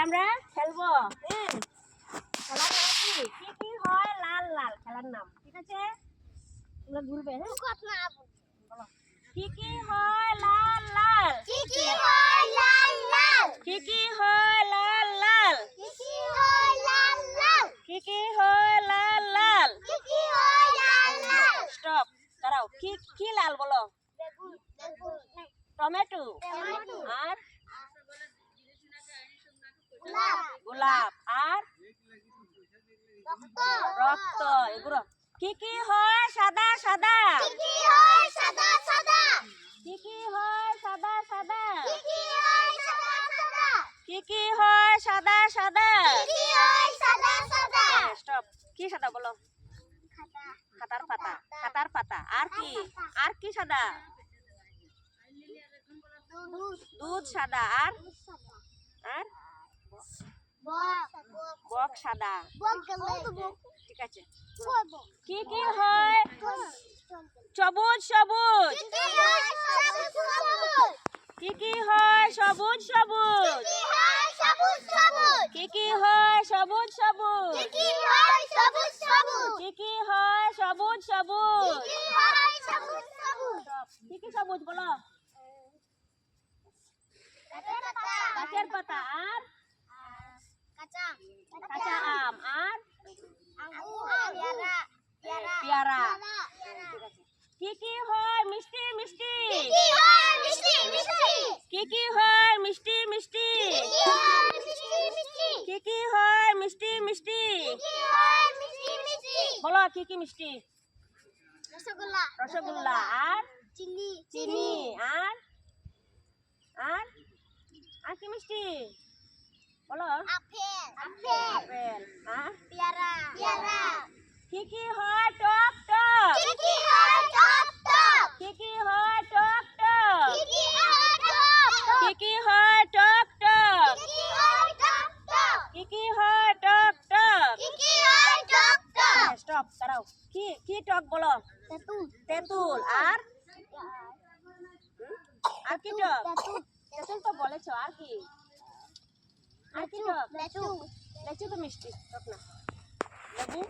আমরা খেলবো। খেলার নাম কি কি হয়? লাল লাল খেলার নাম, ঠিক আছে? তোমরা ঘুরবে। বলো কি কি হয়? লাল লাল। কি কি হয়? লাল লাল। কি কি হয়? লাল লাল। কি কি হয়? লাল লাল। কি কি হয়? লাল লাল। কি কি হয়? লাল লাল। স্টপ, দাঁড়াও। কি কি লাল বলো? বেগুন বেগুন টমেটো। টমেটো আর গোলাপ গোলাপ। আর রক্ত রক্ত। এগুলো কি কি হয়? সাদা সাদা। কি কি হয়? সাদা সাদা। কি কি হয়? সাদা সাদা। কি কি হয়? সাদা সাদা। কি কি হয়? সাদা সাদা। কি কি হয়? সাদা সাদা। স্টপ। কি সাদা বলো? খাতা খাতার পাতা। খাতার পাতা। আর কি? আর কি সাদা? দুধ দুধ সাদা। আর আর বক সাদা। ঠিক আছে। কি কি হয়? সবুজ সবুজ। কি কি হয়? সবুজ সবুজ। কি কি হয়? সবুজ সবুজ। কি কি হয়? সবুজ সবুজ। কি কি সবুজ বলো? গাছের পাতা। আর কাঁচা আম। আর পেয়ারা। কি কি হয়? মিষ্টি মিষ্টি। কি কি হয়? মিষ্টি মিষ্টি। কি কি হয়? মিষ্টি মিষ্টি। বলো কি কি মিষ্টি? রসগোল্লা রসগোল্লা। আর চিনি চিনি। আর আর আর কি মিষ্টি বলো? Apple apple apple. আর পেয়ারা পেয়ারা কি কি হয়? টক টক। কি কি হয়? টক টক কি কি হয়? টক টক। কি কি হয়? টক টক কি কি হয়? টক টক। কি কি হয়? টক টক কি কি হয়? টক টক। কি কি হয়? টক টক স্টপ, দাঁড়াও। কি কি টক বলো? তেঁতুল তেঁতুল। আর আর কি টক? তেঁতুল তেঁতুল তো বলেছো। আর কি? আর কি টক? লেচু লেচু তো মিষ্টি টক না। লেবু।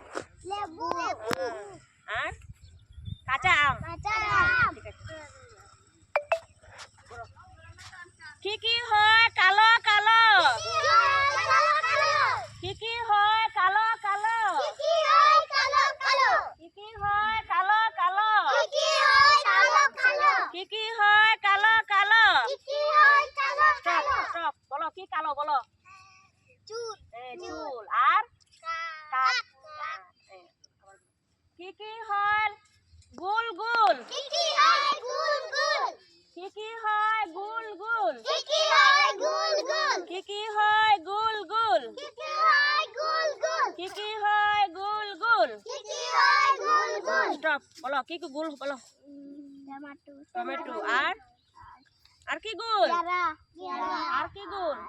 লেবু আর কাঁচা আম। কাঁচা আম ঠিক আছে। কি কি হয়? কালো কালো। কি হয়? কালো কালো কি কি হয়? কালো কালো। কি হয়? কালো কালো কি কি হয়? কালো কালো। কি হয়? কালো কালো কি কি হয়? কালো কালো। কি হয়? কালো স্টপ কালো স্টপ, বলো কি কালো বলো? চুল চুল। আর কাক। কি কি হয়? গোল গোল। কি কি হয়? গুল গুল কি কি হয়? গোল গোল। কি কি হয়? গুল গুল কি কি হয়? গোল গোল। কি কি হয়? গুল গুল কি কি হয়? গোল গোল। কি কি হয়? গুল গুল স্টপ, বলো কি কি গোল বলো? Tomato tomato. আর আর কি গোল? পেয়ারা পেয়ারা আর কি গোল?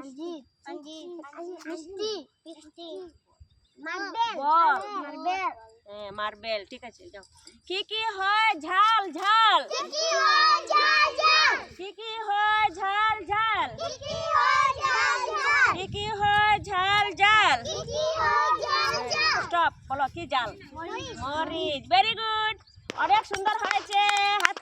अंजीर अंजीर मिष्टी मिष्टी मार्बल বল। Marble marble. ঠিক আছে, যাও। কি কি হয়? ঝাল ঝাল। की হয়? झाल झाल কি কি হয়? ঝাল ঝাল। की হয়? झाल झाल কি কি হয়? ঝাল ঝাল। की হয়? झाल झाल স্টপ, বলো কি জাল? मरीच মরিচ। ভেরি গুড, অনেক সুন্দর হয়েছে। হাত